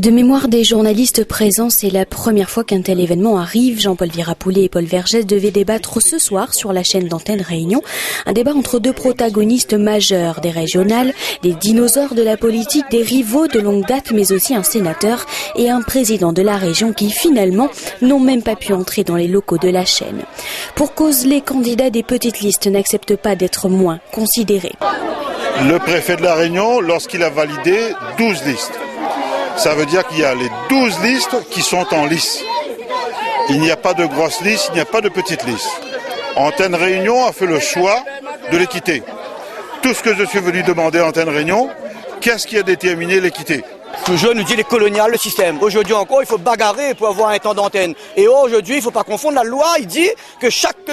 De mémoire des journalistes présents, c'est la première fois qu'un tel événement arrive. Jean-Paul Virapoulet et Paul Vergès devaient débattre ce soir sur la chaîne d'Antenne Réunion. Un débat entre deux protagonistes majeurs des régionales, des dinosaures de la politique, des rivaux de longue date, mais aussi un sénateur et un président de la région qui finalement n'ont même pas pu entrer dans les locaux de la chaîne. Pour cause, les candidats des petites listes n'acceptent pas d'être moins considérés. Le préfet de la Réunion, lorsqu'il a validé 12 listes, ça veut dire qu'il y a les 12 listes qui sont en lice. Il n'y a pas de grosses listes, il n'y a pas de petites listes. Antenne Réunion a fait le choix de l'équité. Tout ce que je suis venu demander à Antenne Réunion, qu'est-ce qui a déterminé l'équité ? Toujours nous dit les coloniales, le système. Aujourd'hui encore, il faut bagarrer pour avoir un temps d'antenne. Et aujourd'hui, il ne faut pas confondre la loi. Il dit que chaque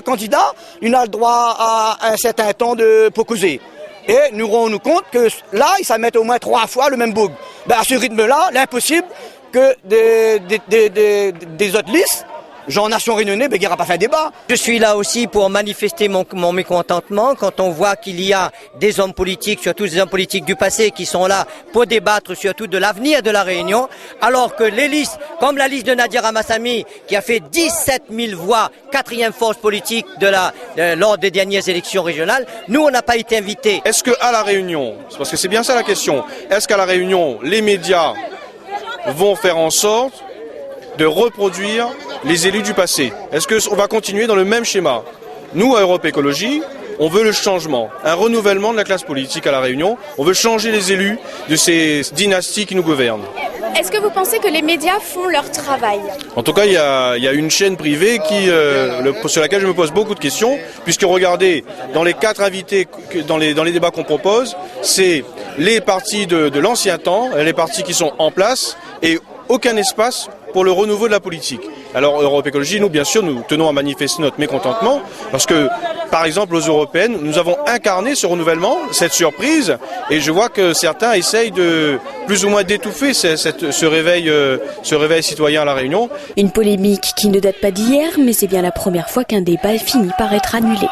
candidat, il a le droit à un certain temps pour causer. Et nous rendons compte que là, ils s'en mettent au moins 3 fois le même bug. À ce rythme-là, l'impossible que des autres listes, genre Nation Réunionnais, il n'y aura pas fait débat. Je suis là aussi pour manifester mon mécontentement quand on voit qu'il y a des hommes politiques, surtout des hommes politiques du passé, qui sont là pour débattre surtout de l'avenir de la Réunion, alors que les listes, comme la liste de Nadia Ramassamy, qui a fait 17 000 voix, 4e force politique lors des dernières élections régionales, nous on n'a pas été invités. Est-ce qu'à la Réunion, parce que c'est bien ça la question, est-ce qu'à la Réunion, les médias vont faire en sorte de reproduire les élus du passé? Est-ce qu'on va continuer dans le même schéma? Nous, à Europe Écologie, on veut le changement, un renouvellement de la classe politique à La Réunion. On veut changer les élus de ces dynasties qui nous gouvernent. Est-ce que vous pensez que les médias font leur travail? En tout cas, il y a une chaîne privée sur laquelle je me pose beaucoup de questions, puisque regardez, dans les 4 invités, dans les débats qu'on propose, c'est les partis de l'ancien temps, les partis qui sont en place, et aucun espace pour le renouveau de la politique. Alors Europe Écologie, nous bien sûr, nous tenons à manifester notre mécontentement parce que, par exemple, aux européennes, nous avons incarné ce renouvellement, cette surprise, et je vois que certains essayent de plus ou moins d'étouffer ce réveil citoyen à La Réunion. Une polémique qui ne date pas d'hier, mais c'est bien la première fois qu'un débat finit par être annulé.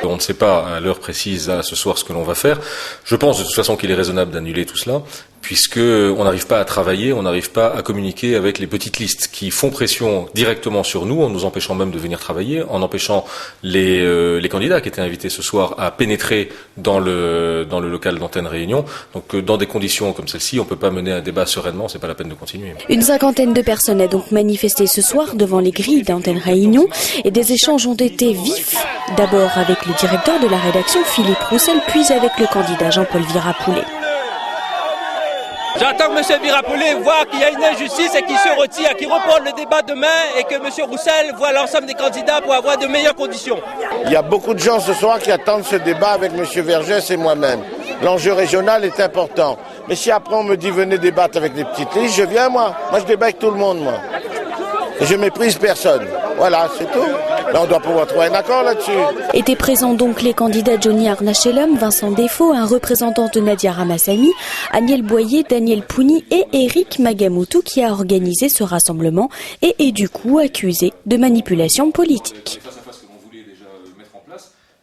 On ne sait pas à l'heure précise, ce soir, ce que l'on va faire. Je pense de toute façon qu'il est raisonnable d'annuler tout cela, puisque on n'arrive pas à travailler, on n'arrive pas à communiquer avec les petites listes qui font pression directement sur nous, en nous empêchant même de venir travailler, en empêchant les candidats qui étaient invités ce soir à pénétrer dans le local d'Antenne Réunion. Donc dans des conditions comme celle-ci, on ne peut pas mener un débat sereinement, c'est pas la peine de continuer. Une 50aine de personnes a donc manifesté ce soir devant les grilles d'Antenne Réunion et des échanges ont été vifs. D'abord avec le directeur de la rédaction Philippe Roussel, puis avec le candidat Jean-Paul Virapoulet. J'attends que M. Virapoulet voit qu'il y a une injustice et qu'il se retire, qu'il reprenne le débat demain et que M. Roussel voit l'ensemble des candidats pour avoir de meilleures conditions. Il y a beaucoup de gens ce soir qui attendent ce débat avec M. Vergès et moi-même. L'enjeu régional est important. Mais si après on me dit venez débattre avec les petites listes, je viens moi. Moi je débat avec tout le monde moi. Et je méprise personne. Voilà, c'est tout. Là, on doit pouvoir trouver un accord là-dessus. Étaient présents donc les candidats Johnny Arnachelum, Vincent Défaut, un représentant de Nadia Ramassamy, Agnel Boyer, Daniel Pouni et Eric Magamoutou qui a organisé ce rassemblement et est du coup accusé de manipulation politique.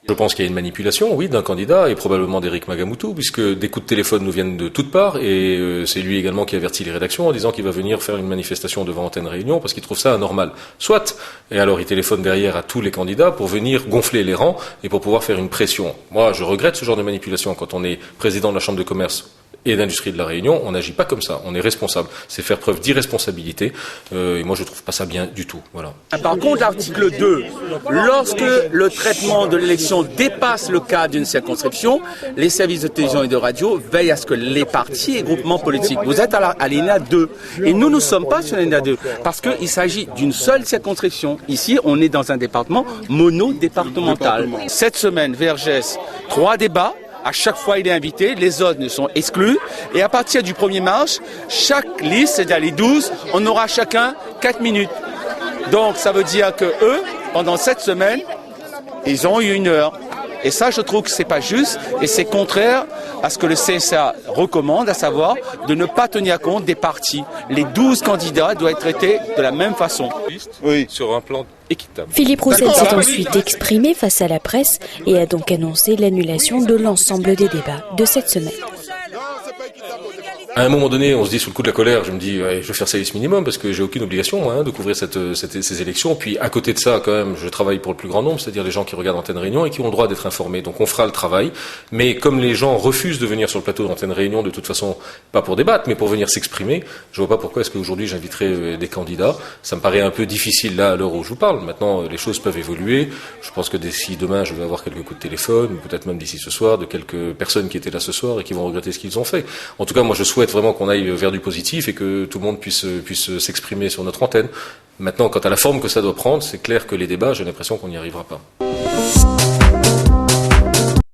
Je pense qu'il y a une manipulation, oui, d'un candidat et probablement d'Éric Magamoutou, puisque des coups de téléphone nous viennent de toutes parts et c'est lui également qui avertit les rédactions en disant qu'il va venir faire une manifestation devant Antenne Réunion parce qu'il trouve ça anormal. Soit, et alors il téléphone derrière à tous les candidats pour venir gonfler les rangs et pour pouvoir faire une pression. Moi, je regrette ce genre de manipulation quand on est président de la Chambre de commerce et d'industrie de la Réunion, on n'agit pas comme ça, on est responsable. C'est faire preuve d'irresponsabilité et moi je trouve pas ça bien du tout. Voilà. Par contre, l'article 2, lorsque le traitement de l'élection dépasse le cadre d'une circonscription, les services de télévision et de radio veillent à ce que les partis et groupements politiques, vous êtes à l'alinéa 2 et nous ne sommes pas sur l'alinéa 2 parce qu'il s'agit d'une seule circonscription. Ici, on est dans un département monodépartemental. Cette semaine, Vergès, 3 débats. À chaque fois, il est invité, les autres ne sont exclus. Et à partir du 1er mars, chaque liste, c'est-à-dire les 12, on aura chacun 4 minutes. Donc, ça veut dire que eux, pendant cette semaine, ils ont eu 1 heure. Et ça, je trouve que c'est pas juste et c'est contraire à ce que le CSA recommande, à savoir de ne pas tenir compte des partis. Les 12 candidats doivent être traités de la même façon. Oui, sur un plan équitable. Philippe Roussel s'est ensuite exprimé face à la presse et a donc annoncé l'annulation de l'ensemble des débats de cette semaine. À un moment donné, on se dit sous le coup de la colère, je me dis, ouais, je vais faire service minimum parce que j'ai aucune obligation de couvrir ces élections. Puis à côté de ça, quand même, je travaille pour le plus grand nombre, c'est-à-dire les gens qui regardent Antenne Réunion et qui ont le droit d'être informés. Donc on fera le travail. Mais comme les gens refusent de venir sur le plateau d'Antenne Réunion, de toute façon, pas pour débattre, mais pour venir s'exprimer, je vois pas pourquoi est-ce qu'aujourd'hui j'inviterais des candidats. Ça me paraît un peu difficile là à l'heure où je vous parle. Maintenant, les choses peuvent évoluer. Je pense que d'ici demain, je vais avoir quelques coups de téléphone, ou peut-être même d'ici ce soir, de quelques personnes qui étaient là ce soir et qui vont regretter ce qu'ils ont fait. En tout cas, moi, je souhaite vraiment qu'on aille vers du positif et que tout le monde puisse s'exprimer sur notre antenne. Maintenant, quant à la forme que ça doit prendre, c'est clair que les débats, j'ai l'impression qu'on n'y arrivera pas.